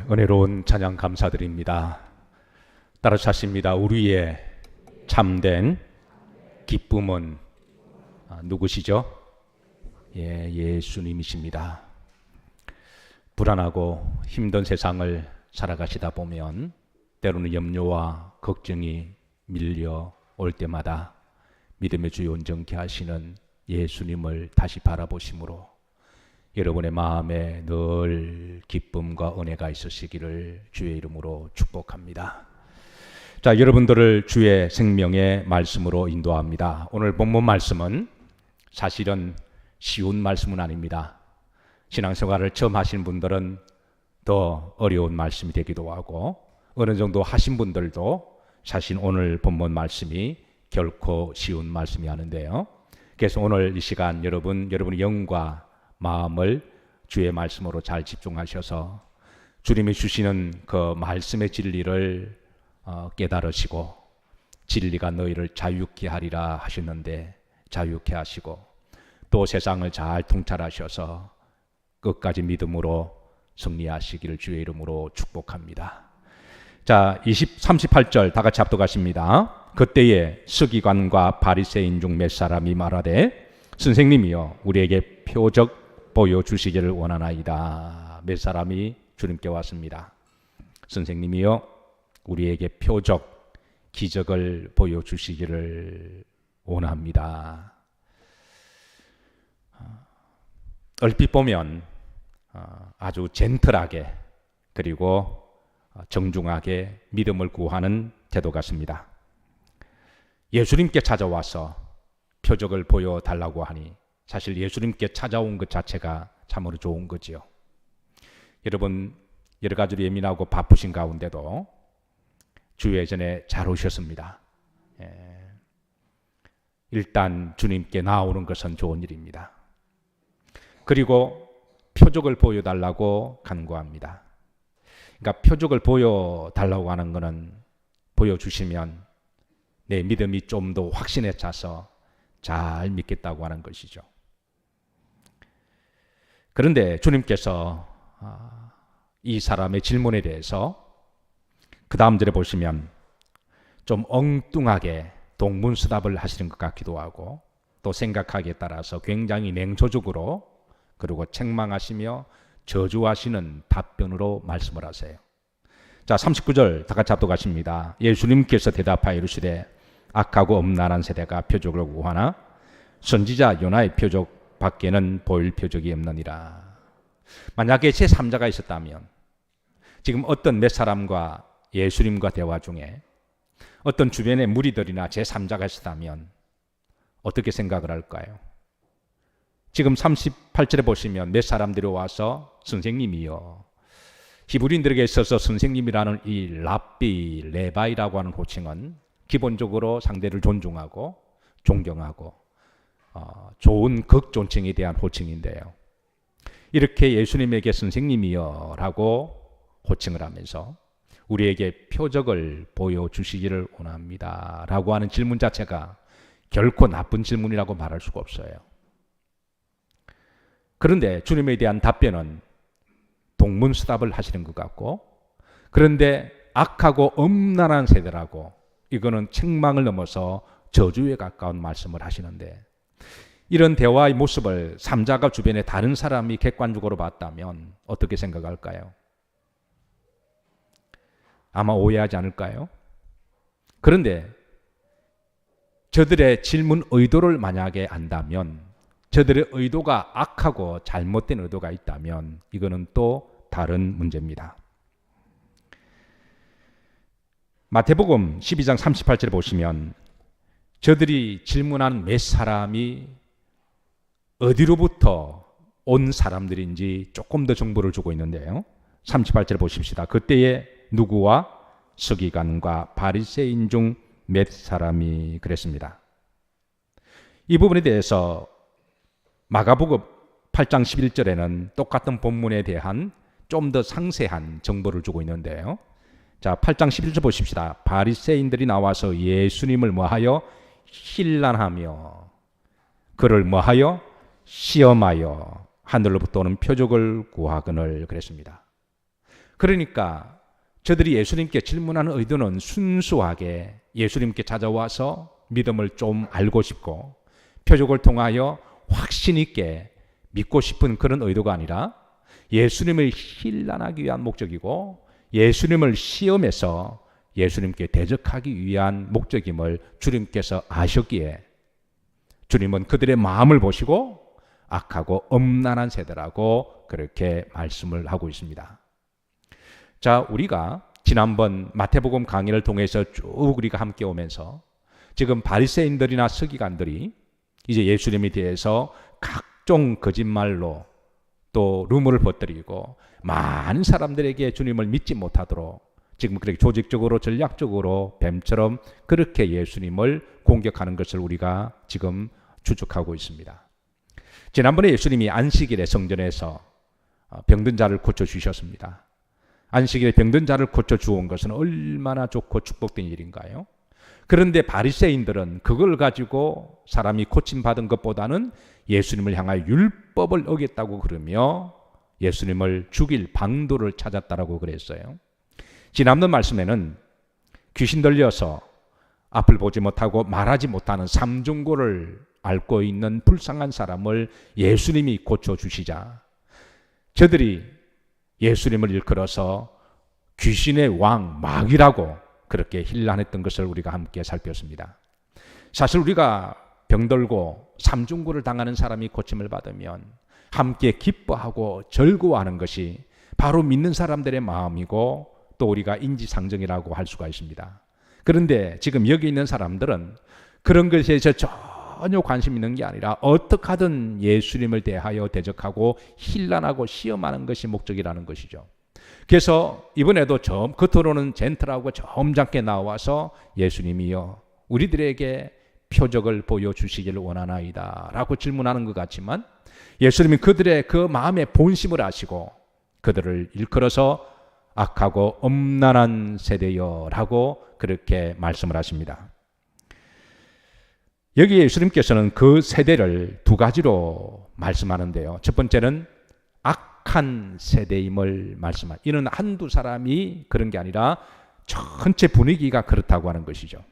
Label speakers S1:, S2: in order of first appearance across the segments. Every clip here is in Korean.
S1: 은혜로운 찬양 감사드립니다. 따라 찾습니다. 우리의 참된 기쁨은 누구시죠? 예수님이십니다. 불안하고 힘든 세상을 살아가시다 보면 때로는 염려와 걱정이 밀려올 때마다 믿음의 주요 온전케 하시는 예수님을 다시 바라보심으로 여러분의 마음에 늘 기쁨과 은혜가 있으시기를 주의 이름으로 축복합니다. 자, 여러분들을 주의 생명의 말씀으로 인도합니다. 오늘 본문 말씀은 사실은 쉬운 말씀은 아닙니다. 신앙생활을 처음 하신 분들은 더 어려운 말씀이 되기도 하고 어느 정도 하신 분들도 사실 오늘 본문 말씀이 결코 쉬운 말씀이 아닌데요. 그래서 오늘 이 시간 여러분의 영과 마음을 주의 말씀으로 잘 집중하셔서 주님이 주시는 그 말씀의 진리를 깨달으시고 진리가 너희를 자유케 하리라 하셨는데 자유케 하시고 또 세상을 잘 통찰하셔서 끝까지 믿음으로 승리하시기를 주의 이름으로 축복합니다. 자, 38절 다 같이 합독하십니다. 그때에 서기관과 바리새인 중 몇 사람이 말하되 선생님이여 우리에게 표적 보여주시기를 원하나이다. 몇 사람이 주님께 왔습니다. 선생님이여 우리에게 표적, 기적을 보여주시기를 원합니다. 얼핏 보면 아주 젠틀하게 그리고 정중하게 믿음을 구하는 태도 같습니다. 예수님께 찾아와서 표적을 보여달라고 하니 사실 예수님께 찾아온 것 자체가 참으로 좋은 거지요. 여러분 여러 가지로 예민하고 바쁘신 가운데도 주의 전에 잘 오셨습니다. 일단 주님께 나오는 것은 좋은 일입니다. 그리고 표적을 보여달라고 간구합니다. 그러니까 표적을 보여달라고 하는 것은 보여주시면 내 믿음이 좀 더 확신에 차서 잘 믿겠다고 하는 것이죠. 그런데 주님께서 이 사람의 질문에 대해서 그 다음 절에 보시면 좀 엉뚱하게 동문서답을 하시는 것 같기도 하고 또 생각하기에 따라서 굉장히 냉소적으로 그리고 책망하시며 저주하시는 답변으로 말씀을 하세요. 자, 39절 다 같이 합독하십니다. 예수님께서 대답하여 이르시되 악하고 엄란한 세대가 표적을 구하나 선지자 요나의 표적 밖에는 보일 표적이 없느니라. 만약에 제3자가 있었다면 지금 어떤 몇 사람과 예수님과 대화 중에 어떤 주변의 무리들이나 제3자가 있었다면 어떻게 생각을 할까요? 지금 38절에 보시면 몇 사람들이 와서 선생님이요. 히브리인들에게 있어서 선생님이라는 이 랍비, 레바이라고 하는 호칭은 기본적으로 상대를 존중하고 존경하고 좋은 극존칭에 대한 호칭인데요. 이렇게 예수님에게 선생님이여 라고 호칭을 하면서 우리에게 표적을 보여주시기를 원합니다 라고 하는 질문 자체가 결코 나쁜 질문이라고 말할 수가 없어요. 그런데 주님에 대한 답변은 동문서답을 하시는 것 같고 그런데 악하고 엄란한 세대라고 이거는 책망을 넘어서 저주에 가까운 말씀을 하시는데 이런 대화의 모습을 삼자가 주변에 다른 사람이 객관적으로 봤다면 어떻게 생각할까요? 아마 오해하지 않을까요? 그런데 저들의 질문 의도를 만약에 안다면 저들의 의도가 악하고 잘못된 의도가 있다면 이거는 또 다른 문제입니다. 마태복음 12장 38절에 보시면 저들이 질문한 몇 사람이 어디로부터 온 사람들인지 조금 더 정보를 주고 있는데요. 38절 보십시다. 그때에 누구와 서기관과 바리새인 중 몇 사람이 그랬습니다. 이 부분에 대해서 마가복음 8장 11절에는 똑같은 본문에 대한 좀 더 상세한 정보를 주고 있는데요. 자, 8장 11절 보십시다. 바리새인들이 나와서 예수님을 뭐하여 힐난하며 그를 뭐하여 시험하여 하늘로부터 오는 표적을 구하거늘 그랬습니다. 그러니까 저들이 예수님께 질문하는 의도는 순수하게 예수님께 찾아와서 믿음을 좀 알고 싶고 표적을 통하여 확신 있게 믿고 싶은 그런 의도가 아니라 예수님을 신란하기 위한 목적이고 예수님을 시험해서 예수님께 대적하기 위한 목적임을 주님께서 아셨기에 주님은 그들의 마음을 보시고 악하고 엄난한 세대라고 그렇게 말씀을 하고 있습니다. 자, 우리가 지난번 마태복음 강의를 통해서 쭉 우리가 함께 오면서 지금 바리새인들이나 서기관들이 이제 예수님에 대해서 각종 거짓말로 또 루머를 퍼뜨리고 많은 사람들에게 주님을 믿지 못하도록 지금 그렇게 조직적으로 전략적으로 뱀처럼 그렇게 예수님을 공격하는 것을 우리가 지금 추측하고 있습니다. 지난번에 예수님이 안식일에 성전에서 병든 자를 고쳐주셨습니다. 안식일에 병든 자를 고쳐주온 것은 얼마나 좋고 축복된 일인가요? 그런데 바리새인들은 그걸 가지고 사람이 고침받은 것보다는 예수님을 향하여 율법을 어겼다고 그러며 예수님을 죽일 방도를 찾았다라고 그랬어요. 지난번 말씀에는 귀신 들려서 앞을 보지 못하고 말하지 못하는 삼중고를 앓고 있는 불쌍한 사람을 예수님이 고쳐주시자 저들이 예수님을 일컬어서 귀신의 왕 마귀라고 그렇게 힐난했던 것을 우리가 함께 살폈습니다. 사실 우리가 병들고 삼중고를 당하는 사람이 고침을 받으면 함께 기뻐하고 즐거워하는 것이 바로 믿는 사람들의 마음이고 또 우리가 인지상정이라고 할 수가 있습니다. 그런데 지금 여기 있는 사람들은 그런 것에 전혀 관심 있는 게 아니라 어떻게 하든 예수님을 대하여 대적하고 힐난하고 시험하는 것이 목적이라는 것이죠. 그래서 이번에도 겉으로는 젠틀하고 점잖게 나와서 예수님이여 우리들에게 표적을 보여주시기를 원하나이다 라고 질문하는 것 같지만 예수님이 그들의 그 마음의 본심을 아시고 그들을 일컬어서 악하고 엄난한 세대여 라고 그렇게 말씀을 하십니다. 여기 예수님께서는 그 세대를 두 가지로 말씀하는데요. 첫 번째는 악한 세대임을 말씀하십니다. 이는 한두 사람이 그런 게 아니라 전체 분위기가 그렇다고 하는 것이죠.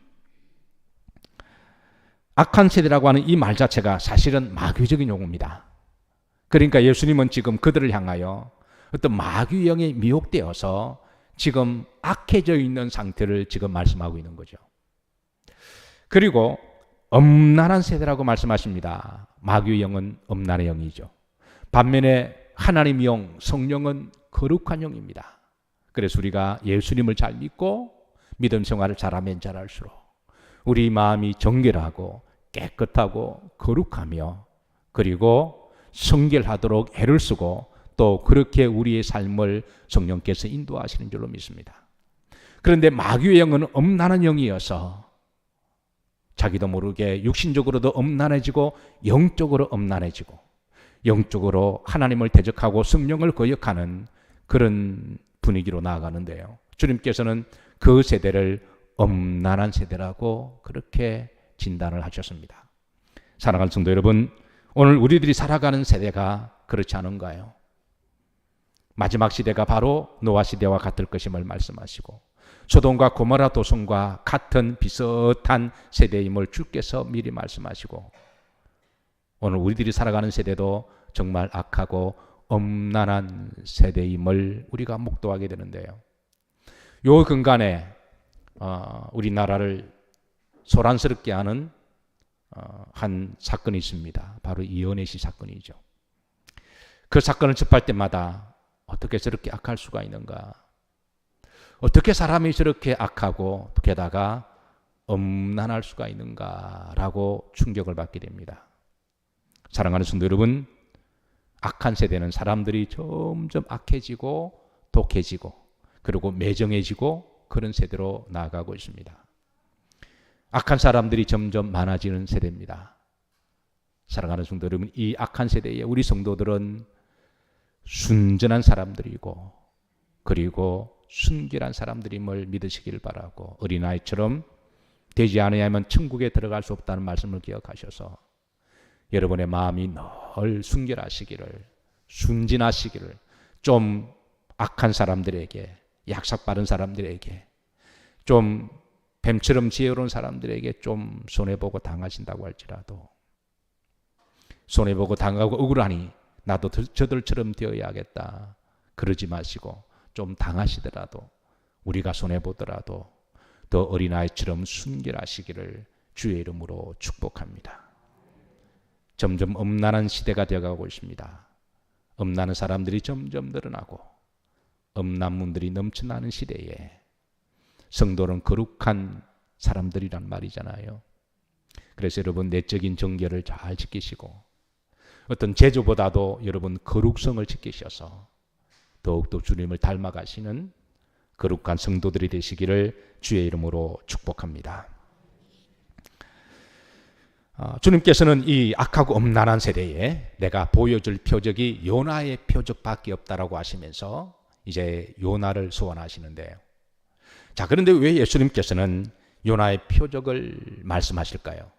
S1: 악한 세대라고 하는 이 말 자체가 사실은 마귀적인 용어입니다. 그러니까 예수님은 지금 그들을 향하여 어떤 마귀 영에 미혹되어서 지금 악해져 있는 상태를 지금 말씀하고 있는 거죠. 그리고 엄난한 세대라고 말씀하십니다. 마귀의 영은 엄난의 영이죠. 반면에 하나님 영, 성령은 거룩한 영입니다. 그래서 우리가 예수님을 잘 믿고 믿음 생활을 잘하면 잘할수록 우리 마음이 정결하고 깨끗하고 거룩하며 그리고 성결하도록 애를 쓰고 또 그렇게 우리의 삶을 성령께서 인도하시는 줄로 믿습니다. 그런데 마귀의 영은 엄난한 영이어서 자기도 모르게 육신적으로도 엄난해지고 영적으로 엄난해지고 영적으로 하나님을 대적하고 성령을 거역하는 그런 분위기로 나아가는데요. 주님께서는 그 세대를 엄난한 세대라고 그렇게 진단을 하셨습니다. 사랑하는 성도 여러분, 오늘 우리들이 살아가는 세대가 그렇지 않은가요? 마지막 시대가 바로 노아 시대와 같을 것임을 말씀하시고 소돔과 고모라 도성과 같은 비슷한 세대임을 주께서 미리 말씀하시고 오늘 우리들이 살아가는 세대도 정말 악하고 엄난한 세대임을 우리가 목도하게 되는데요. 요 근간에 우리나라를 소란스럽게 하는 한 사건이 있습니다. 바로 이은혜 씨 사건이죠. 그 사건을 접할 때마다 어떻게 저렇게 악할 수가 있는가? 어떻게 사람이 저렇게 악하고 게다가 엄난할 수가 있는가라고 충격을 받게 됩니다. 사랑하는 성도 여러분, 악한 세대는 사람들이 점점 악해지고 독해지고 그리고 매정해지고 그런 세대로 나아가고 있습니다. 악한 사람들이 점점 많아지는 세대입니다. 사랑하는 성도 여러분, 이 악한 세대에 우리 성도들은 순전한 사람들이고 그리고 순결한 사람들임을 믿으시길 바라고 어린아이처럼 되지 않으면 천국에 들어갈 수 없다는 말씀을 기억하셔서 여러분의 마음이 늘 순결하시기를 순진하시기를 좀 악한 사람들에게, 약삭빠른 사람들에게, 좀 뱀처럼 지혜로운 사람들에게 좀 손해보고 당하신다고 할지라도, 손해보고 당하고 억울하니 나도 저들처럼 되어야겠다 그러지 마시고, 좀 당하시더라도, 우리가 손해보더라도 더 어린아이처럼 순결하시기를 주의 이름으로 축복합니다. 점점 엄란한 시대가 되어가고 있습니다. 엄란한 사람들이 점점 늘어나고 엄란문들이 넘쳐나는 시대에 성도는 거룩한 사람들이란 말이잖아요. 그래서 여러분, 내적인 정결을 잘 지키시고 어떤 제조보다도 여러분 거룩성을 지키셔서 더욱더 주님을 닮아가시는 거룩한 성도들이 되시기를 주의 이름으로 축복합니다. 주님께서는 이 악하고 엄란한 세대에 내가 보여줄 표적이 요나의 표적밖에 없다라고 하시면서 이제 요나를 소환하시는데요. 자, 그런데 왜 예수님께서는 요나의 표적을 말씀하실까요?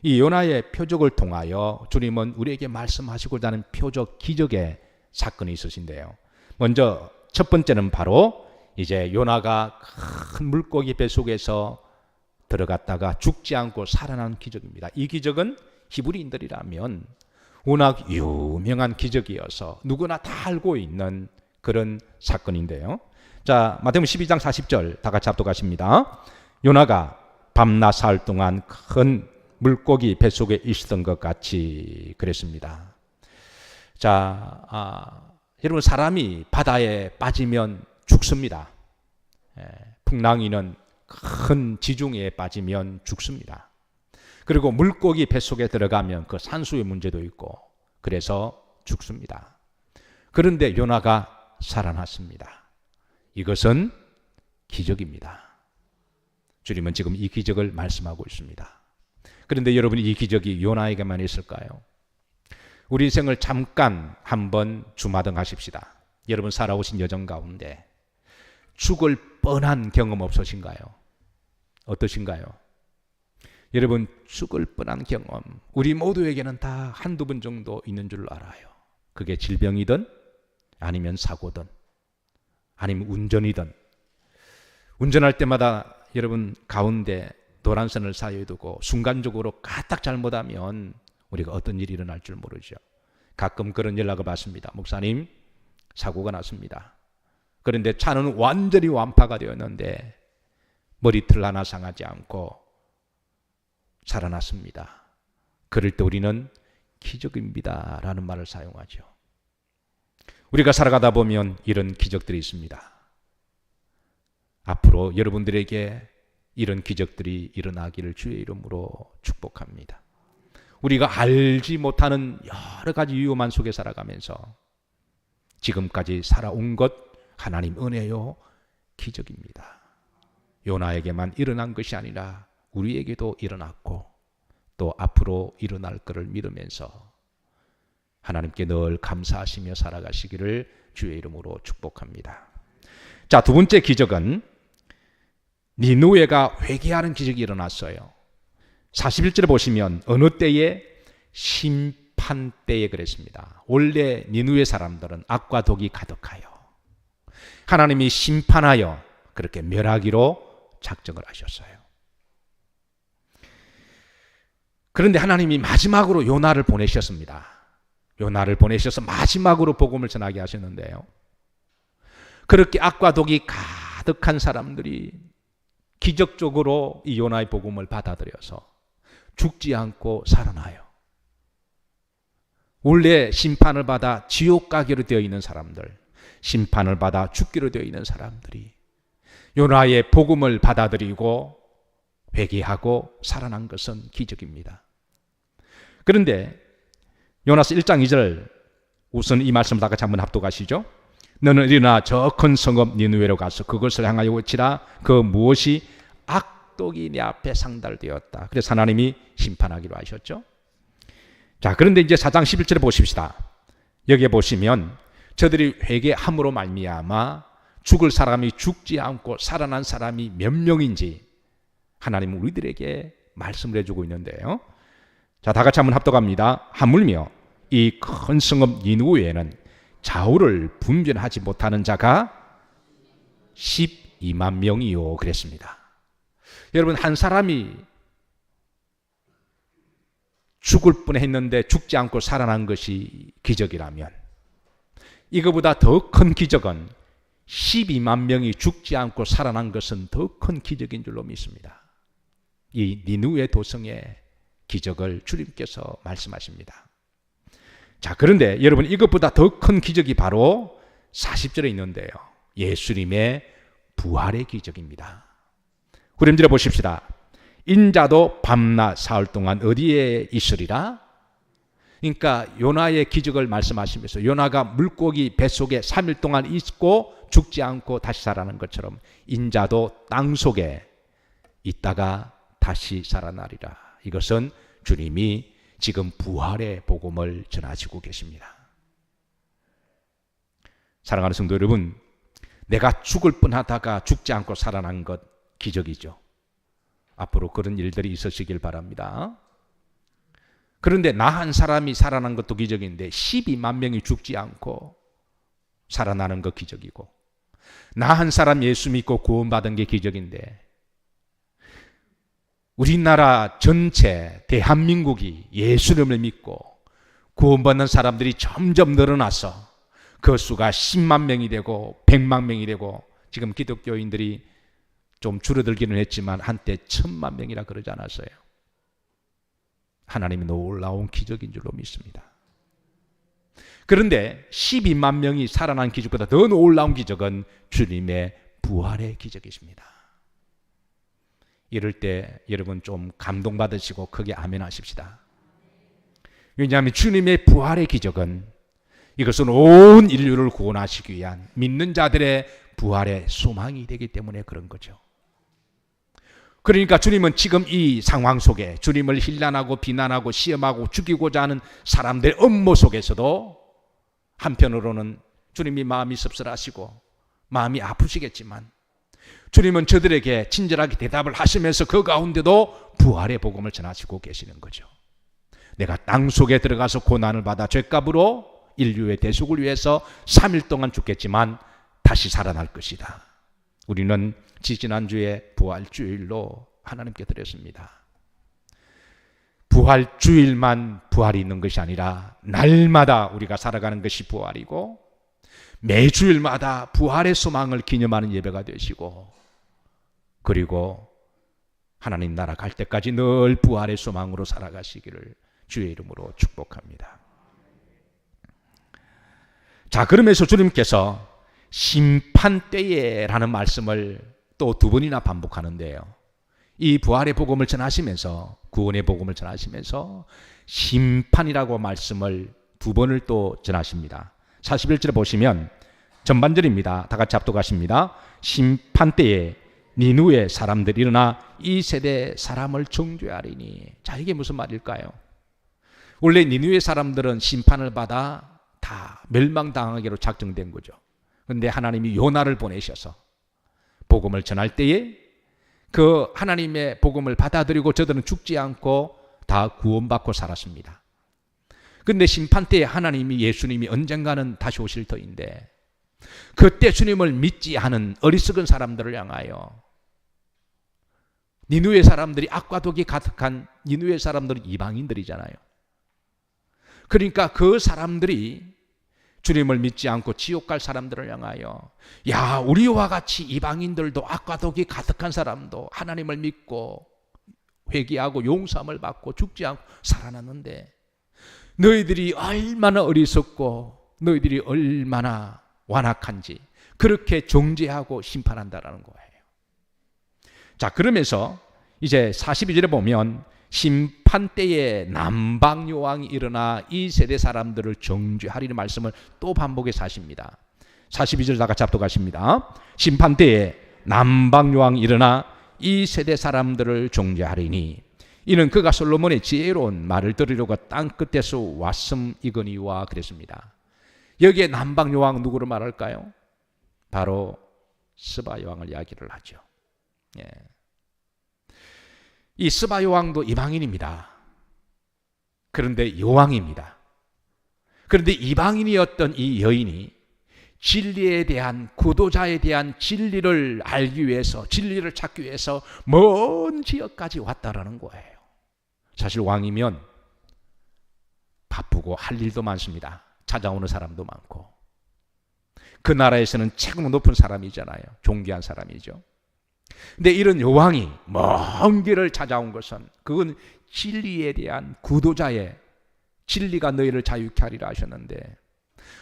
S1: 이 요나의 표적을 통하여 주님은 우리에게 말씀하시고자 하는 표적, 기적의 사건이 있으신데요. 먼저 첫 번째는 바로 이제 요나가 큰 물고기 배 속에서 들어갔다가 죽지 않고 살아난 기적입니다. 이 기적은 히브리인들이라면 워낙 유명한 기적이어서 누구나 다 알고 있는 그런 사건인데요. 자, 마태복음 12장 40절 다 같이 합독하십니다. 요나가 밤낮 사흘 동안 큰 물고기 뱃속에 있었던 것 같이 그랬습니다. 자, 여러분, 사람이 바다에 빠지면 죽습니다. 풍랑이는 큰 지중해에 빠지면 죽습니다. 그리고 물고기 뱃속에 들어가면 그 산수의 문제도 있고 그래서 죽습니다. 그런데 요나가 살아났습니다. 이것은 기적입니다. 주님은 지금 이 기적을 말씀하고 있습니다. 그런데 여러분, 이 기적이 요나에게만 있을까요? 우리 인생을 잠깐 한번 주마등하십시다. 여러분, 살아오신 여정 가운데 죽을 뻔한 경험 없으신가요? 어떠신가요? 여러분, 죽을 뻔한 경험 우리 모두에게는 다 한두 번 정도 있는 줄 알아요. 그게 질병이든 아니면 사고든 아니면 운전이든, 운전할 때마다 여러분 가운데 도란선을 사이에 두고 순간적으로 까딱 잘못하면 우리가 어떤 일이 일어날 줄 모르죠. 가끔 그런 연락을 받습니다. 목사님, 사고가 났습니다. 그런데 차는 완전히 완파가 되었는데 머리털 하나 상하지 않고 살아났습니다. 그럴 때 우리는 기적입니다 라는 말을 사용하죠. 우리가 살아가다 보면 이런 기적들이 있습니다. 앞으로 여러분들에게 이런 기적들이 일어나기를 주의 이름으로 축복합니다. 우리가 알지 못하는 여러 가지 위험한 속에 살아가면서 지금까지 살아온 것 하나님 은혜요, 기적입니다. 요나에게만 일어난 것이 아니라 우리에게도 일어났고 또 앞으로 일어날 것을 믿으면서 하나님께 늘 감사하시며 살아가시기를 주의 이름으로 축복합니다. 자, 두 번째 기적은 니느웨가 회개하는 기적이 일어났어요. 41절에 보시면 어느 때에? 심판 때에 그랬습니다. 원래 니느웨 사람들은 악과 독이 가득하여 하나님이 심판하여 그렇게 멸하기로 작정을 하셨어요. 그런데 하나님이 마지막으로 요나를 보내셨습니다. 요나를 보내셔서 마지막으로 복음을 전하게 하셨는데요. 그렇게 악과 독이 가득한 사람들이 기적적으로 이 요나의 복음을 받아들여서 죽지 않고 살아나요. 원래 심판을 받아 지옥 가기로 되어 있는 사람들, 심판을 받아 죽기로 되어 있는 사람들이 요나의 복음을 받아들이고 회개하고 살아난 것은 기적입니다. 그런데 요나서 1장 2절 우선 이 말씀 다 같이 한번 합독하시죠. 너는 일어나 저 큰 성읍 니느웨로 가서 그것을 향하여 외치라. 그 무엇이 악독이 내 앞에 상달되었다. 그래서 하나님이 심판하기로 하셨죠. 자, 그런데 이제 4장 11절에 보십시다. 여기에 보시면 저들이 회개함으로 말미암아 죽을 사람이 죽지 않고 살아난 사람이 몇 명인지 하나님은 우리들에게 말씀을 해주고 있는데요. 자, 다 같이 한번 합독합니다. 하물며 이 큰 성읍 니느웨에는 좌우를 분별하지 못하는 자가 12만 명이요 그랬습니다. 여러분, 한 사람이 죽을 뻔했는데 죽지 않고 살아난 것이 기적이라면 이거보다 더 큰 기적은 12만 명이 죽지 않고 살아난 것은 더 큰 기적인 줄로 믿습니다. 이 니느웨 도성의 기적을 주님께서 말씀하십니다. 자, 그런데 여러분, 이것보다 더 큰 기적이 바로 40절에 있는데요, 예수님의 부활의 기적입니다. 구름질에 보십시다. 인자도 밤낮 사흘 동안 어디에 있으리라? 그러니까 요나의 기적을 말씀하시면서 요나가 물고기 뱃속에 3일 동안 있고 죽지 않고 다시 살아나는 것처럼 인자도 땅 속에 있다가 다시 살아나리라. 이것은 주님이 지금 부활의 복음을 전하시고 계십니다. 사랑하는 성도 여러분, 내가 죽을 뻔하다가 죽지 않고 살아난 것 기적이죠. 앞으로 그런 일들이 있으시길 바랍니다. 그런데 나 한 사람이 살아난 것도 기적인데 12만 명이 죽지 않고 살아나는 것 기적이고, 나 한 사람 예수 믿고 구원받은 게 기적인데 우리나라 전체 대한민국이 예수님을 믿고 구원받는 사람들이 점점 늘어나서 그 수가 10만 명이 되고 100만 명이 되고, 지금 기독교인들이 좀 줄어들기는 했지만 한때 1000만 명이라 그러지 않았어요. 하나님의 놀라운 기적인 줄로 믿습니다. 그런데 12만 명이 살아난 기적보다 더 놀라운 기적은 주님의 부활의 기적이십니다. 이럴 때 여러분 좀 감동받으시고 크게 아멘 하십시다. 왜냐하면 주님의 부활의 기적은 이것은 온 인류를 구원하시기 위한 믿는 자들의 부활의 소망이 되기 때문에 그런 거죠. 그러니까 주님은 지금 이 상황 속에 주님을 힐난하고 비난하고 시험하고 죽이고자 하는 사람들의 음모 속에서도 한편으로는 주님이 마음이 씁쓸하시고 마음이 아프시겠지만 주님은 저들에게 친절하게 대답을 하시면서 그 가운데도 부활의 복음을 전하시고 계시는 거죠. 내가 땅 속에 들어가서 고난을 받아 죄값으로 인류의 대속을 위해서 3일 동안 죽겠지만 다시 살아날 것이다. 우리는 지지난주에 부활주일로 하나님께 드렸습니다. 부활주일만 부활이 있는 것이 아니라 날마다 우리가 살아가는 것이 부활이고, 매주일마다 부활의 소망을 기념하는 예배가 되시고, 그리고 하나님 나라 갈 때까지 늘 부활의 소망으로 살아가시기를 주의 이름으로 축복합니다. 자, 그러면서 주님께서 심판때에라는 말씀을 또 2번이나 반복하는데요, 이 부활의 복음을 전하시면서, 구원의 복음을 전하시면서 심판이라고 말씀을 2번을 또 전하십니다. 41절에 보시면 전반절입니다. 다 같이 합독하십니다. 심판때에 니느웨 사람들이 일어나 이 세대 사람을 정죄하리니. 자, 이게 무슨 말일까요? 원래 니느웨 사람들은 심판을 받아 다 멸망당하기로 작정된 거죠. 그런데 하나님이 요나를 보내셔서 복음을 전할 때에 그 하나님의 복음을 받아들이고 저들은 죽지 않고 다 구원받고 살았습니다. 그런데 심판 때에 하나님이, 예수님이 언젠가는 다시 오실 터인데, 그때 주님을 믿지 않은 어리석은 사람들을 향하여, 니느웨 사람들이 악과 독이 가득한 니느웨 사람들은 이방인들이잖아요. 그러니까 그 사람들이 주님을 믿지 않고 지옥 갈 사람들을 향하여, 야, 우리와 같이 이방인들도 악과 독이 가득한 사람도 하나님을 믿고 회개하고 용서함을 받고 죽지 않고 살아났는데 너희들이 얼마나 어리석고 너희들이 얼마나 완악한지 그렇게 정죄하고 심판한다라는 거예요. 자, 그러면서 이제 42절에 보면 심판 때에 남방 요왕이 일어나 이 세대 사람들을 정죄하리는 말씀을 또 반복해서 하십니다. 42절 다 같이 합독하십니다. 심판 때에 남방 요왕이 일어나 이 세대 사람들을 정죄하리니 이는 그가 솔로몬의 지혜로운 말을 들으려고 땅 끝에서 왔음이거니와 그랬습니다. 여기에 남방 요왕 누구를 말할까요? 바로 스바 요왕을 이야기를 하죠. 예. 이 스바 요왕도 이방인입니다. 그런데 요왕입니다. 그런데 이방인이었던 이 여인이 진리에 대한, 구도자에 대한 진리를 알기 위해서, 진리를 찾기 위해서 먼 지역까지 왔다라는 거예요. 사실 왕이면 바쁘고 할 일도 많습니다. 찾아오는 사람도 많고. 그 나라에서는 최고 높은 사람이잖아요. 존귀한 사람이죠. 근데 이런 여왕이 먼 길을 찾아온 것은, 그건 진리에 대한 구도자의, 진리가 너희를 자유케 하리라 하셨는데,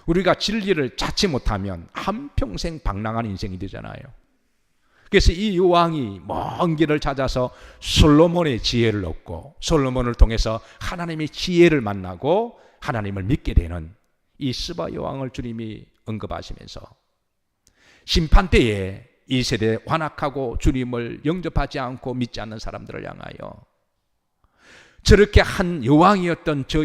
S1: 우리가 진리를 찾지 못하면 한평생 방랑한 인생이 되잖아요. 그래서 이 여왕이 먼 길을 찾아서 솔로몬의 지혜를 얻고, 솔로몬을 통해서 하나님의 지혜를 만나고 하나님을 믿게 되는 이 스바 여왕을 주님이 언급하시면서, 심판 때에 이 세대에 완악하고 주님을 영접하지 않고 믿지 않는 사람들을 향하여, 저렇게 한 여왕이었던 저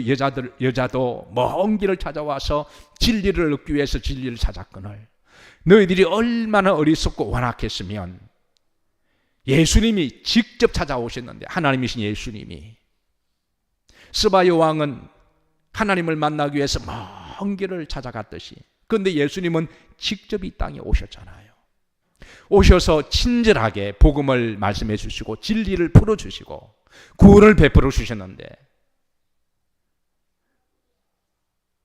S1: 여자도 먼 길을 찾아와서 진리를 얻기 위해서 진리를 찾았거늘, 너희들이 얼마나 어리석고 완악했으면 예수님이 직접 찾아오셨는데, 하나님이신 예수님이, 스바 여왕은 하나님을 만나기 위해서 먼 길을 찾아갔듯이, 그런데 예수님은 직접 이 땅에 오셨잖아요. 오셔서 친절하게 복음을 말씀해 주시고 진리를 풀어주시고 구원을 베풀어 주셨는데,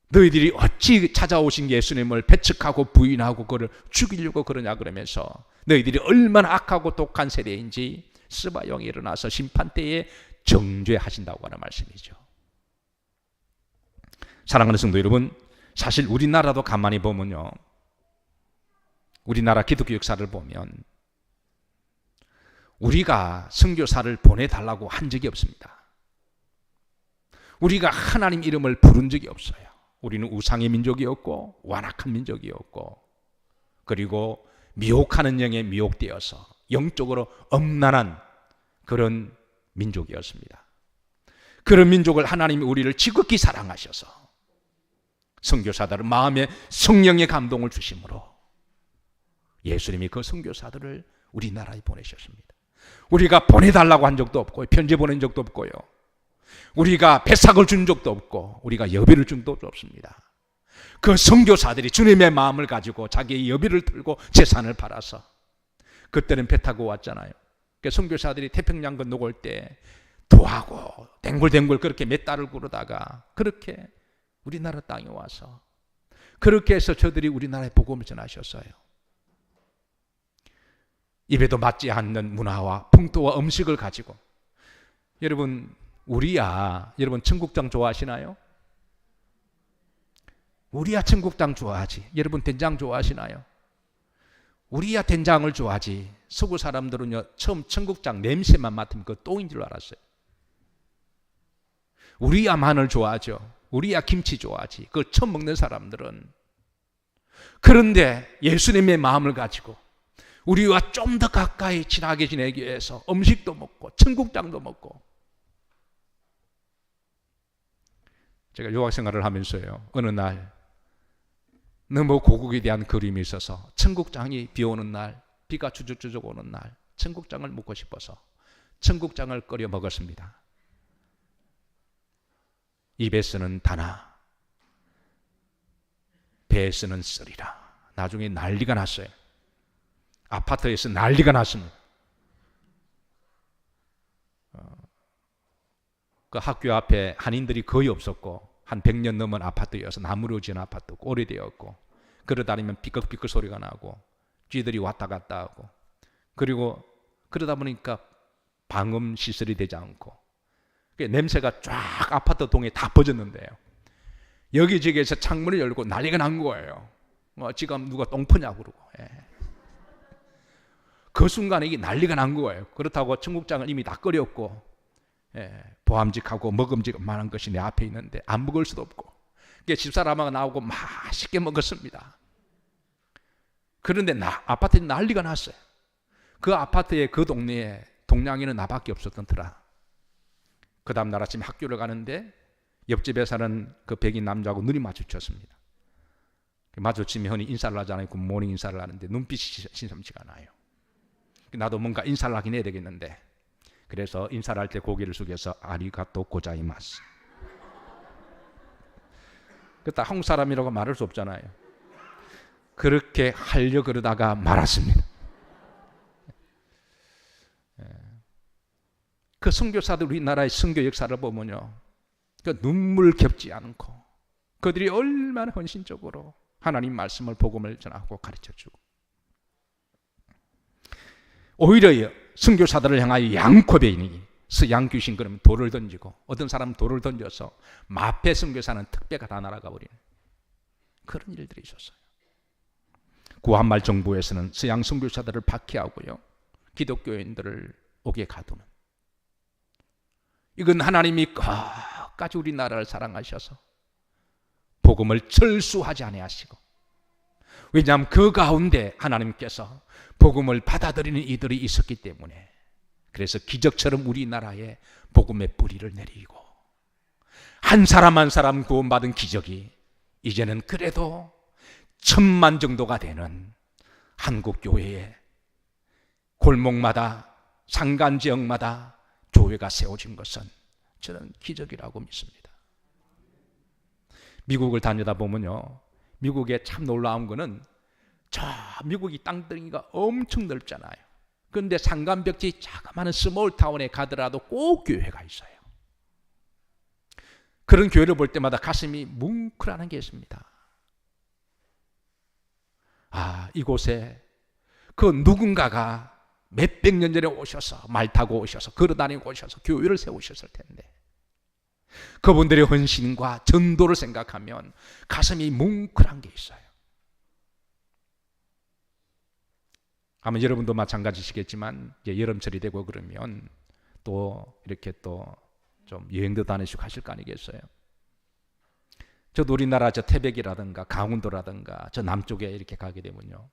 S1: 너희들이 어찌 찾아오신 예수님을 배척하고 부인하고 그를 죽이려고 그러냐 그러면서, 너희들이 얼마나 악하고 독한 세대인지 스바 여왕이 일어나서 심판 때에 정죄하신다고 하는 말씀이죠. 사랑하는 성도 여러분, 사실 우리나라도 가만히 보면요, 우리나라 기독교 역사를 보면 우리가 선교사를 보내달라고 한 적이 없습니다. 우리가 하나님 이름을 부른 적이 없어요. 우리는 우상의 민족이었고 완악한 민족이었고, 그리고 미혹하는 영에 미혹되어서 영적으로 엄난한 그런 민족이었습니다. 그런 민족을 하나님이 우리를 지극히 사랑하셔서 선교사들을 마음에 성령의 감동을 주심으로 예수님이 그 선교사들을 우리나라에 보내셨습니다. 우리가 보내달라고 한 적도 없고 편지 보낸 적도 없고요, 우리가 배삭을 준 적도 없고 우리가 여비를 준 적도 없습니다. 그 선교사들이 주님의 마음을 가지고 자기의 여비를 들고 재산을 팔아서, 그때는 배 타고 왔잖아요. 그 선교사들이 태평양 건너올 때 도하고 댕굴댕굴 그렇게 몇 달을 구르다가 그렇게 우리나라 땅에 와서, 그렇게 해서 저들이 우리나라에 복음을 전하셨어요. 입에도 맞지 않는 문화와 풍토와 음식을 가지고. 여러분, 여러분 청국장 좋아하시나요? 우리야 청국장 좋아하지. 여러분 된장 좋아하시나요? 우리야 된장을 좋아하지. 서구 사람들은요, 처음 청국장 냄새만 맡으면 그 똥인 줄 알았어요. 우리야 마늘 좋아하죠. 우리야 김치 좋아하지. 그걸 처음 먹는 사람들은. 그런데 예수님의 마음을 가지고 우리와 좀 더 가까이 친하게 지내기 위해서 음식도 먹고 청국장도 먹고. 제가 유학 생활을 하면서요, 어느 날 너무 고국에 대한 그림이 있어서 청국장이 비 오는 날, 비가 주룩주룩 오는 날 청국장을 먹고 싶어서 청국장을 끓여 먹었습니다. 입에서는 다나 배에서는 쓰리라. 나중에 난리가 났어요. 아파트에서 난리가 났습니다. 그 학교 앞에 한인들이 거의 없었고, 한 100년 넘은 아파트여서 나무로 지은 아파트고 오래되었고, 걸어다니면 삐걱삐걱 소리가 나고 쥐들이 왔다 갔다 하고, 그리고 그러다 보니까 방음 시설이 되지 않고 냄새가 쫙 아파트 동에 다 퍼졌는데요, 여기저기에서 창문을 열고 난리가 난 거예요. 지금 누가 똥 퍼냐고 그러고. 그 순간에 이게 난리가 난 거예요. 그렇다고 청국장을 이미 다 끓였고, 보암직하고 먹음직만한 것이 내 앞에 있는데 안 먹을 수도 없고, 집사람하고 나오고 맛있게 먹었습니다. 그런데 아파트에 난리가 났어요. 그 아파트에, 그 동네에 동양인은 나밖에 없었던 터라. 그 다음 날 아침에 학교를 가는데 옆집에 사는 그 백인 남자하고 눈이 마주쳤습니다. 마주치면 흔히 인사를 하잖아요. 굿모닝 인사를 하는데 눈빛이 심상치가 않아요. 나도 뭔가 인사를 하긴 해야 되겠는데, 그래서 인사를 할 때 고개를 숙여서 아리가또 고자이마스. 그다 한국 사람이라고 말할 수 없잖아요. 그렇게 하려 그러다가 말았습니다. 그 선교사들 우리나라의 선교 역사를 보면요, 그 눈물 겹지 않고 그들이 얼마나 헌신적으로 하나님 말씀을 복음을 전하고 가르쳐주고, 오히려 선교사들을 향하여 양코베인이 서양 귀신 그러면 돌을 던지고, 어떤 사람은 돌을 던져서 마페 선교사는 특배가 다 날아가 버리는 그런 일들이 있었어요. 구한말 정부에서는 서양 선교사들을 박해하고요, 기독교인들을 옥에 가두는, 이건 하나님이 끝까지 우리나라를 사랑하셔서 복음을 철수하지 아니하시고, 왜냐하면 그 가운데 하나님께서 복음을 받아들이는 이들이 있었기 때문에, 그래서 기적처럼 우리나라에 복음의 뿌리를 내리고 한 사람 한 사람 구원받은 기적이 이제는 그래도 1000만 정도가 되는 한국 교회에 골목마다 산간 지역마다 교회가 세워진 것은 저는 기적이라고 믿습니다. 미국을 다니다 보면요, 미국에 참 놀라운 거는 저 미국이 땅덩이가 엄청 넓잖아요. 그런데 산간벽지 자그마한 스몰타운에 가더라도 꼭 교회가 있어요. 그런 교회를 볼 때마다 가슴이 뭉클하는 게 있습니다. 아, 이곳에 그 누군가가 몇백 년 전에 오셔서 말 타고 오셔서 걸어다니고 오셔서 교회를 세우셨을 텐데, 그분들의 헌신과 전도를 생각하면 가슴이 뭉클한 게 있어요. 아마 여러분도 마찬가지시겠지만, 이제 여름철이 되고 그러면 또 이렇게 또 좀 여행도 다니시고 하실 거 아니겠어요? 저도 우리나라 저 태백이라든가 강원도라든가 저 남쪽에 이렇게 가게 되면요,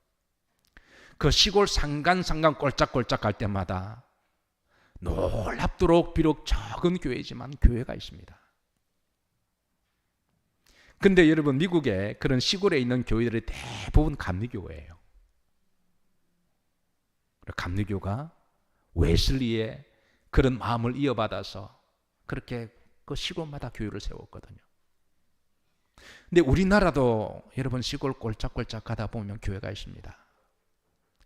S1: 그 시골 산간 꼴짝꼴짝 갈 때마다 놀랍도록 비록 작은 교회지만 교회가 있습니다. 근데 여러분, 미국에 그런 시골에 있는 교회들이 대부분 감리교회예요. 감리교가 웨슬리의 그런 마음을 이어받아서 그렇게 그 시골마다 교회를 세웠거든요. 근데 우리나라도 여러분 시골 꼴짝꼴짝 가다 보면 교회가 있습니다.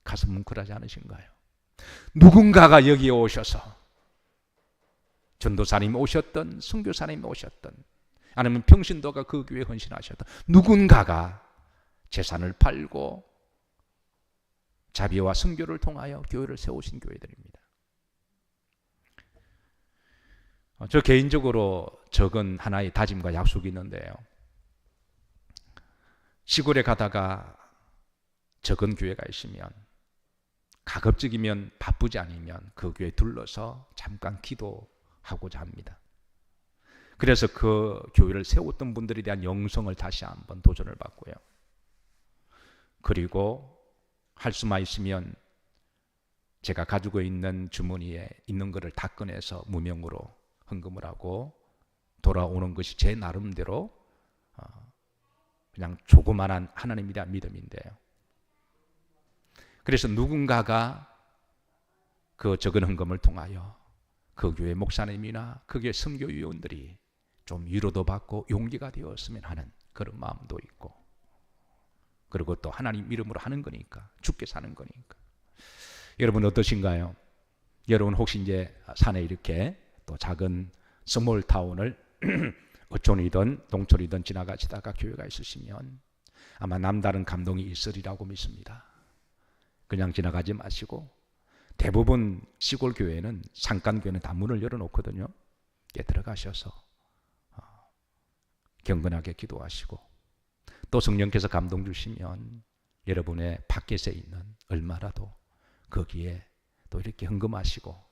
S1: 가슴 뭉클하지 않으신가요? 누군가가 여기에 오셔서, 전도사님이 오셨던 선교사님이 오셨던, 아니면 평신도가 그 교회에 헌신하셨던 누군가가 재산을 팔고 자비와 선교를 통하여 교회를 세우신 교회들입니다. 저 개인적으로 적은 하나의 다짐과 약속이 있는데요, 시골에 가다가 적은 교회가 있으면 가급적이면 바쁘지 않으면 그 교회 둘러서 잠깐 기도하고자 합니다. 그래서 그 교회를 세웠던 분들에 대한 영성을 다시 한번 도전을 받고요, 그리고 할 수만 있으면 제가 가지고 있는 주머니에 있는 것을 다 꺼내서 무명으로 헌금을 하고 돌아오는 것이 제 나름대로 그냥 조그만한 하나님에 대한 믿음인데요. 그래서 누군가가 그 적은 헌금을 통하여 그 교회 목사님이나 그 교회 선교위원들이 좀 위로도 받고 용기가 되었으면 하는 그런 마음도 있고, 그리고 또 하나님 이름으로 하는 거니까, 죽게 사는 거니까. 여러분 어떠신가요? 여러분 혹시 이제 산에 이렇게 또 작은 스몰 타운을 어촌이든 동촌이든 지나가시다가 교회가 있으시면 아마 남다른 감동이 있으리라고 믿습니다. 그냥 지나가지 마시고, 대부분 시골 교회는, 산간 교회는 다 문을 열어놓거든요. 들어가셔서 경건하게 기도하시고, 또 성령께서 감동 주시면 여러분의 밖에서 있는 얼마라도 거기에 또 이렇게 헌금하시고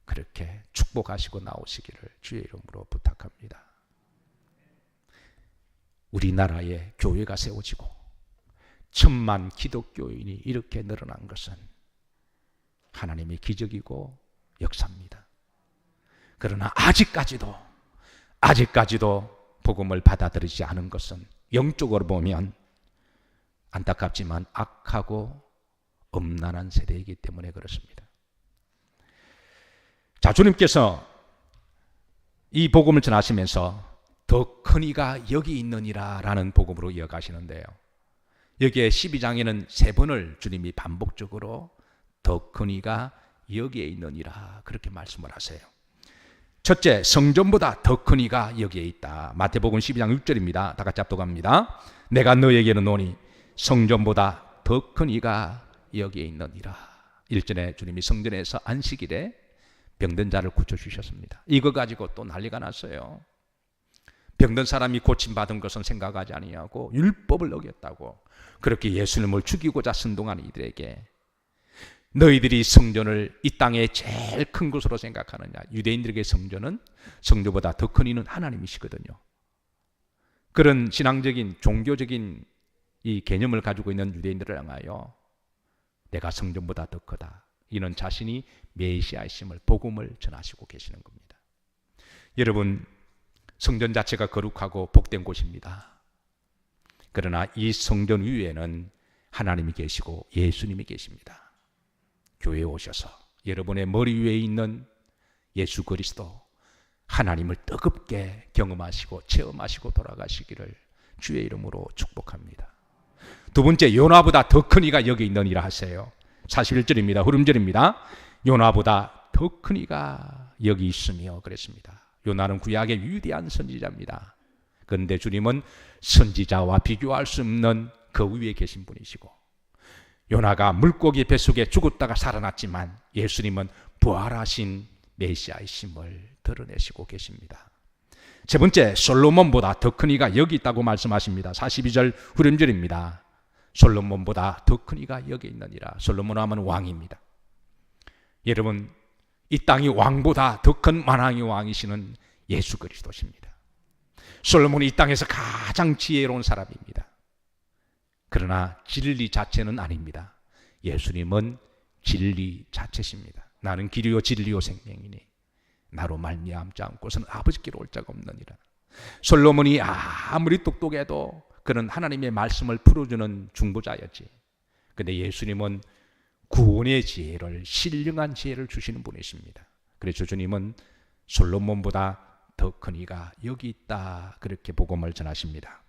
S1: 그렇게 축복하시고 나오시기를 주의 이름으로 부탁합니다. 우리나라에 교회가 세워지고 1000만 기독교인이 이렇게 늘어난 것은 하나님의 기적이고 역사입니다. 그러나 아직까지도 복음을 받아들이지 않은 것은 영적으로 보면 안타깝지만 악하고 엄난한 세대이기 때문에 그렇습니다. 자, 주님께서 이 복음을 전하시면서 더 큰 이가 여기 있느니라 라는 복음으로 이어가시는데요. 여기에 12장에는 3번을 주님이 반복적으로 더 큰 이가 여기에 있느니라 그렇게 말씀을 하세요. 첫째, 성전보다 더 큰 이가 여기에 있다. 마태복음 12장 6절입니다. 다 같이 합독합니다. 내가 너에게 이르노니 성전보다 더 큰 이가 여기에 있느니라. 1절에 주님이 성전에서 안식일에 병든 자를 고쳐주셨습니다. 이거 가지고 또 난리가 났어요. 병든 사람이 고침받은 것은 생각하지 아니하고 율법을 어겼다고 그렇게 예수님을 죽이고자 선동하는 이들에게 너희들이 성전을 이 땅에 제일 큰 것으로 생각하느냐. 유대인들에게 성전은 성전보다 더 큰 이는 하나님이시거든요. 그런 신앙적인 종교적인 이 개념을 가지고 있는 유대인들을 향하여 내가 성전보다 더 크다. 이는 자신이 메시아이심을 복음을 전하시고 계시는 겁니다. 여러분, 성전 자체가 거룩하고 복된 곳입니다. 그러나 이 성전 위에는 하나님이 계시고 예수님이 계십니다. 교회에 오셔서 여러분의 머리 위에 있는 예수 그리스도 하나님을 뜨겁게 경험하시고 체험하시고 돌아가시기를 주의 이름으로 축복합니다. 두 번째, 요나보다 더 큰 이가 여기 있느니라 하세요. 41절입니다. 후름절입니다. 요나보다 더 큰 이가 여기 있으며 그랬습니다. 요나는 구약의 위대한 선지자입니다. 그런데 주님은 선지자와 비교할 수 없는 그 위에 계신 분이시고 요나가 물고기 뱃속에 죽었다가 살아났지만 예수님은 부활하신 메시아이심을 드러내시고 계십니다. 세 번째, 솔로몬보다 더 큰 이가 여기 있다고 말씀하십니다. 42절 후렴절입니다. 솔로몬보다 더 큰 이가 여기 있느니라. 솔로몬 하면 왕입니다. 여러분, 이 땅이 왕보다 더 큰 만왕의 왕이시는 예수 그리스도십니다. 솔로몬이 이 땅에서 가장 지혜로운 사람입니다. 그러나 진리 자체는 아닙니다. 예수님은 진리 자체십니다. 나는 길이요 진리요 생명이니 나로 말미암지 않고서는 아버지께로 올 자가 없느니라. 솔로몬이 아무리 똑똑해도 그는 하나님의 말씀을 풀어주는 중보자였지. 그런데 예수님은 구원의 지혜를, 신령한 지혜를 주시는 분이십니다. 그래서 주님은 솔로몬보다 더 큰 이가 여기 있다 그렇게 복음을 전하십니다.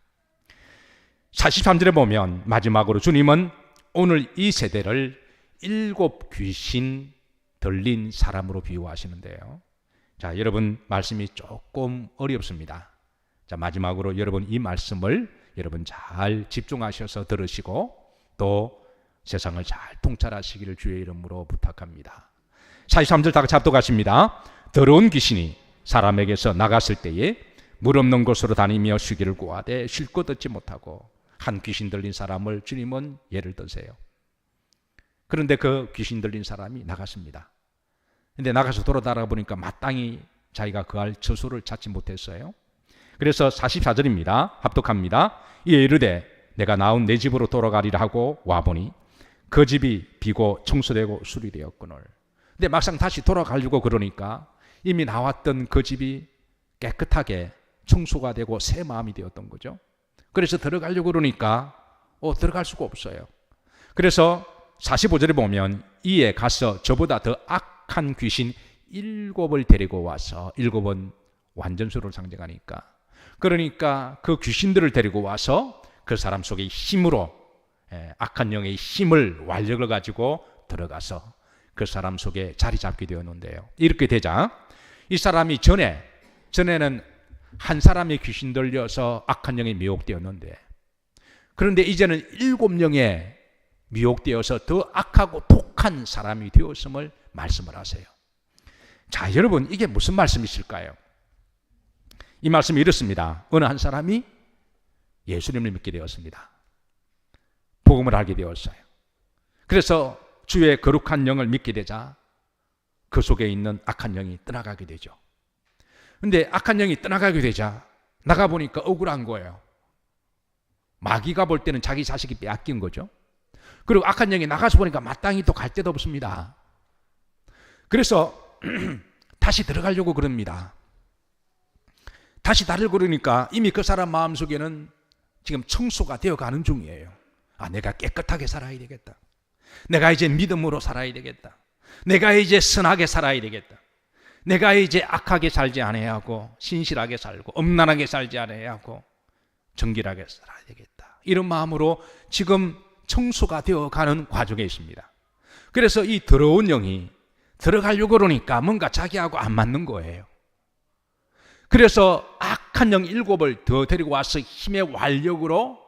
S1: 43절에 보면 마지막으로 주님은 오늘 이 세대를 7 귀신 들린 사람으로 비유하시는데요. 자, 여러분 말씀이 조금 어렵습니다. 자, 마지막으로 여러분 이 말씀을 여러분 잘 집중하셔서 들으시고 또 세상을 잘 통찰하시기를 주의 이름으로 부탁합니다. 43절 다 같이 합독하십니다. 더러운 귀신이 사람에게서 나갔을 때에 물 없는 곳으로 다니며 쉬기를 구하되 쉴 것 얻지 못하고 한 귀신 들린 사람을 주님은 예를 드세요. 그런데 그 귀신 들린 사람이 나갔습니다. 근데 나가서 돌아다가 보니까 마땅히 자기가 거할 처소를 찾지 못했어요. 그래서 44절입니다. 합독합니다. 이에 이르되 내가 나온 내 집으로 돌아가리라 하고 와보니 그 집이 비고 청소되고 수리되었거늘. 근데 막상 다시 돌아가려고 그러니까 이미 나왔던 그 집이 깨끗하게 청소가 되고 새 마음이 되었던 거죠. 그래서 들어가려고 그러니까 들어갈 수가 없어요. 그래서 45절에 보면 이에 가서 저보다 더 악한 귀신 7을 데리고 와서 7은 완전수를 상징하니까 그러니까 그 귀신들을 데리고 와서 그 사람 속에 힘으로 악한 영의 힘을 완력을 가지고 들어가서 그 사람 속에 자리 잡게 되었는데요. 이렇게 되자 이 사람이 전에는 한 사람의 귀신 들려서 악한 영에 미혹되었는데 그런데 이제는 7명에 미혹되어서 더 악하고 독한 사람이 되었음을 말씀을 하세요. 자, 여러분 이게 무슨 말씀이실까요? 이 말씀이 이렇습니다. 어느 한 사람이 예수님을 믿게 되었습니다. 복음을 알게 되었어요. 그래서 주의 거룩한 영을 믿게 되자 그 속에 있는 악한 영이 떠나가게 되죠. 근데 악한 영이 떠나가게 되자 나가보니까 억울한 거예요. 마귀가 볼 때는 자기 자식이 빼앗긴 거죠. 그리고 악한 영이 나가서 보니까 마땅히 또 갈 데도 없습니다. 그래서 다시 들어가려고 그럽니다. 다시 다를 그러니까 이미 그 사람 마음속에는 지금 청소가 되어가는 중이에요. 내가 깨끗하게 살아야 되겠다. 내가 이제 믿음으로 살아야 되겠다. 내가 이제 선하게 살아야 되겠다. 내가 이제 악하게 살지 않아야 하고 신실하게 살고 엄란하게 살지 않아야 하고 정결하게 살아야 되겠다. 이런 마음으로 지금 청소가 되어가는 과정에 있습니다. 그래서 이 더러운 영이 들어가려고 그러니까 뭔가 자기하고 안 맞는 거예요. 그래서 악한 영 7을 더 데리고 와서 힘의 완력으로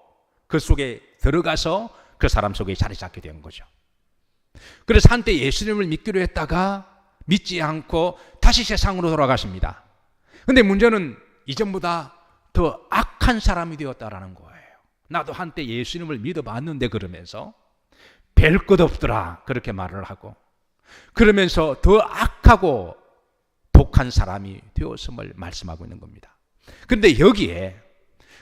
S1: 그 속에 들어가서 그 사람 속에 자리 잡게 된 거죠. 그래서 한때 예수님을 믿기로 했다가 믿지 않고 다시 세상으로 돌아가십니다. 그런데 문제는 이전보다 더 악한 사람이 되었다라는 거예요. 나도 한때 예수님을 믿어봤는데 그러면서 별 것 없더라 그렇게 말을 하고, 그러면서 더 악하고 독한 사람이 되었음을 말씀하고 있는 겁니다. 그런데 여기에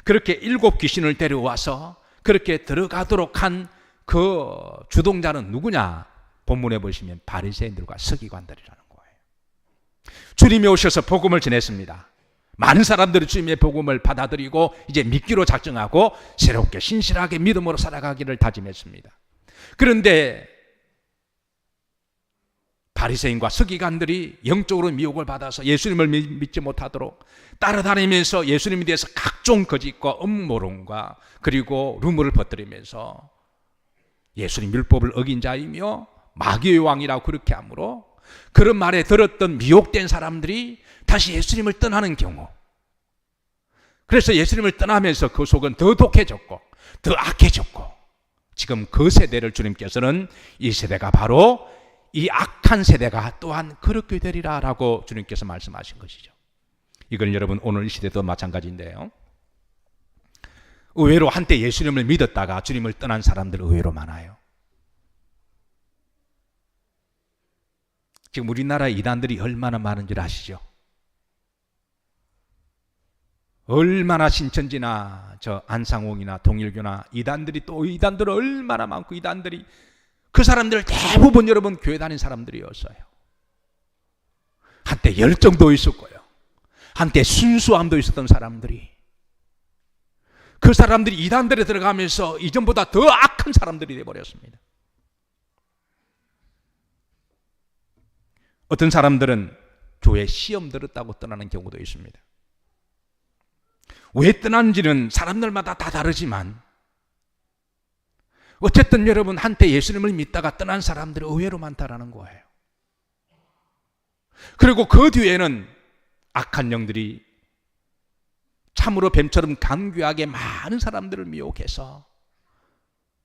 S1: 그렇게 7 귀신을 데려와서 그렇게 들어가도록 한 그 주동자는 누구냐? 본문에 보시면 바리새인들과 서기관들이라는 거예요. 주님이 오셔서 복음을 전했습니다. 많은 사람들이 주님의 복음을 받아들이고 이제 믿기로 작정하고 새롭게 신실하게 믿음으로 살아가기를 다짐했습니다. 그런데 바리새인과 서기관들이 영적으로 미혹을 받아서 예수님을 믿지 못하도록 따라다니면서 예수님에 대해서 각종 거짓과 음모론과 그리고 루머를 퍼뜨리면서 예수님 율법을 어긴 자이며 마귀의 왕이라고 그렇게 하므로 그런 말에 들었던 미혹된 사람들이 다시 예수님을 떠나는 경우, 그래서 예수님을 떠나면서 그 속은 더 독해졌고 더 악해졌고, 지금 그 세대를 주님께서는 이 세대가 바로 이 악한 세대가 또한 그렇게 되리라 라고 주님께서 말씀하신 것이죠. 이건 여러분 오늘 이 시대도 마찬가지인데요, 의외로 한때 예수님을 믿었다가 주님을 떠난 사람들 의외로 많아요. 지금 우리나라에 이단들이 얼마나 많은 줄 아시죠? 얼마나 신천지나 저 안상홍이나 동일교나 이단들이 또 이단들은 얼마나 많고, 이단들이 그 사람들 대부분 여러분 교회 다닌 사람들이었어요. 한때 열정도 있었고요, 한때 순수함도 있었던 사람들이, 그 사람들이 이단들에 들어가면서 이전보다 더 악한 사람들이 되어버렸습니다. 어떤 사람들은 교회 시험 들었다고 떠나는 경우도 있습니다. 왜 떠난지는 사람들마다 다 다르지만 어쨌든 여러분 한때 예수님을 믿다가 떠난 사람들이 의외로 많다라는 거예요. 그리고 그 뒤에는 악한 영들이 참으로 뱀처럼 간교하게 많은 사람들을 미혹해서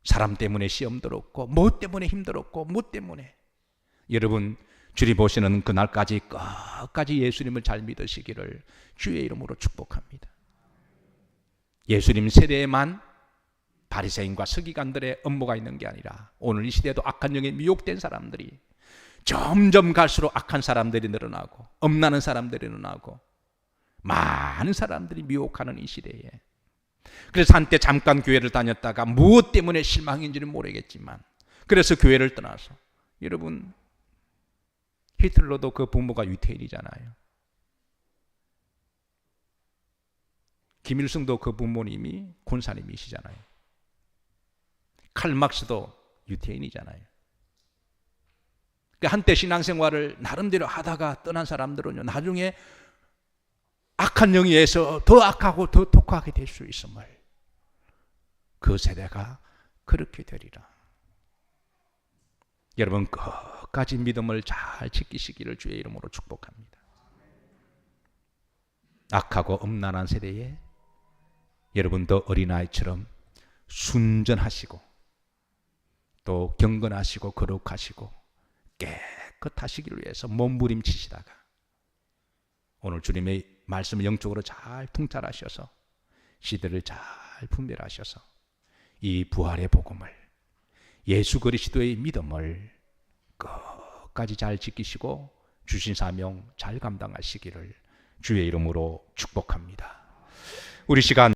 S1: 사람 때문에 시험 들었고 뭐 때문에 힘들었고 뭐 때문에, 여러분 주님 보시는 그날까지 끝까지 예수님을 잘 믿으시기를 주의 이름으로 축복합니다. 예수님 세대에만 바리새인과 서기관들의 업무가 있는 게 아니라 오늘 이 시대에도 악한 영에 미혹된 사람들이 점점 갈수록 악한 사람들이 늘어나고 엄나는 사람들이 늘어나고 많은 사람들이 미혹하는 이 시대에, 그래서 한때 잠깐 교회를 다녔다가 무엇 때문에 실망인지는 모르겠지만 그래서 교회를 떠나서, 여러분 히틀러도 그 부모가 유태인이잖아요. 김일성도 그 부모님이 군사님이시잖아요. 칼막스도 유태인이잖아요. 그러니까 한때 신앙생활을 나름대로 하다가 떠난 사람들은요, 나중에 악한 영에 의해서 더 악하고 더 독하게 될 수 있음을, 그 세대가 그렇게 되리라. 여러분 끝까지 믿음을 잘 지키시기를 주의 이름으로 축복합니다. 악하고 음란한 세대에 여러분도 어린아이처럼 순전하시고 또 경건하시고 거룩하시고 깨끗하시기를 위해서 몸부림치시다가 오늘 주님의 말씀을 영적으로 잘 통찰하셔서 시대를 잘 분별하셔서 이 부활의 복음을, 예수 그리스도의 믿음을 끝까지 잘 지키시고 주신 사명 잘 감당하시기를 주의 이름으로 축복합니다. 우리 시간